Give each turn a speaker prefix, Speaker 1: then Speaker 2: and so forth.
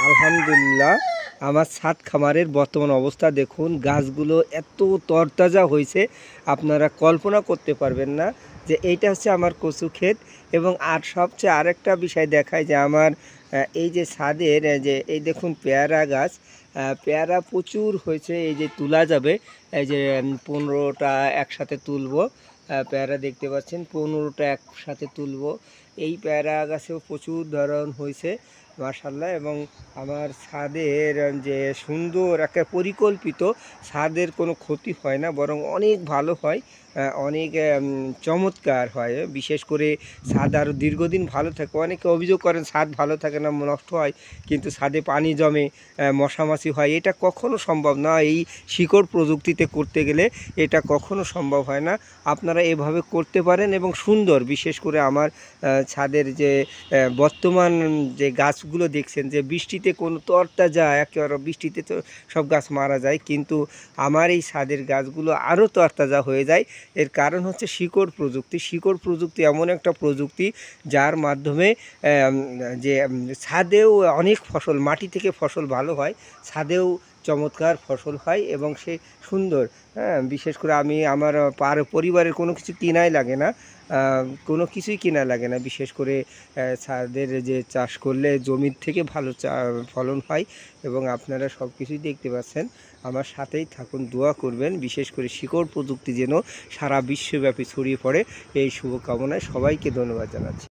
Speaker 1: আলহামদুলিল্লাহ, আমার ছাদ খামারের বর্তমান অবস্থা দেখুন। গাছগুলো এত তরতাজা হয়েছে, আপনারা কল্পনা করতে পারবেন না যে এইটা হচ্ছে আমার কচু ক্ষেত। এবং আর সবচেয়ে আরেকটা বিষয় দেখায় যে আমার এই যে ছাদের যে এই দেখুন পেয়ারা গাছ, পেয়ারা প্রচুর হয়েছে। এই যে তোলা যাবে, এই যে 15টা একসাথে তুলবো। পেয়ারা দেখতে পাচ্ছেন, 15টা একসাথে তুলবো। এই পেয়ারা গাছেও প্রচুর ধরন হয়েছে মাশাআল্লাহ। এবং আমার ছাদের যে সুন্দর একটা পরিকল্পিত, ছাদের কোনো ক্ষতি হয় না, বরং অনেক ভালো হয়, অনেক চমৎকার হয়। বিশেষ করে ছাদ আরও দীর্ঘদিন ভালো থাকে। অনেকে অভিযোগ করেন ছাদ ভালো থাকে না, নষ্ট হয়, কিন্তু ছাদে পানি জমে, মশামাছি হয়। এটা কখনো সম্ভব না, এই শিকড় প্রযুক্তিতে করতে গেলে এটা কখনো সম্ভব হয় না। আপনারা এভাবে করতে পারেন এবং সুন্দর। বিশেষ করে আমার ছাদের যে বর্তমান যে গাছগুলো দেখছেন, যে বৃষ্টিতে কোনো তরতাজা, একেবারে বৃষ্টিতে তো সব গাছ মারা যায়, কিন্তু আমার এই ছাদের গাছগুলো আরও তরতাজা হয়ে যায়। এর কারণ হচ্ছে শিকড় প্রযুক্তি। শিকড় প্রযুক্তি এমন একটা প্রযুক্তি যার মাধ্যমে যে ছাদেও অনেক ফসল, মাটি থেকে ফসল ভালো হয়, ছাদেও চমৎকার ফসল হয় এবং সে সুন্দর। হ্যাঁ, বিশেষ করে আমি আমার পরিবারের কোনো কিছু কেনাই লাগে না, কোনো কিছুই কেনা লাগে না। বিশেষ করে ছাদের যে চাষ করলে জমির থেকে ভালো ফলন হয়। এবং আপনারা সব কিছুই দেখতে পাচ্ছেন। আমার সাথেই থাকুন, দোয়া করবেন, বিশেষ করে শিকড় প্রযুক্তি যেন সারা বিশ্বব্যাপী ছড়িয়ে পড়ে, এই শুভকামনায় সবাইকে ধন্যবাদ জানাচ্ছি।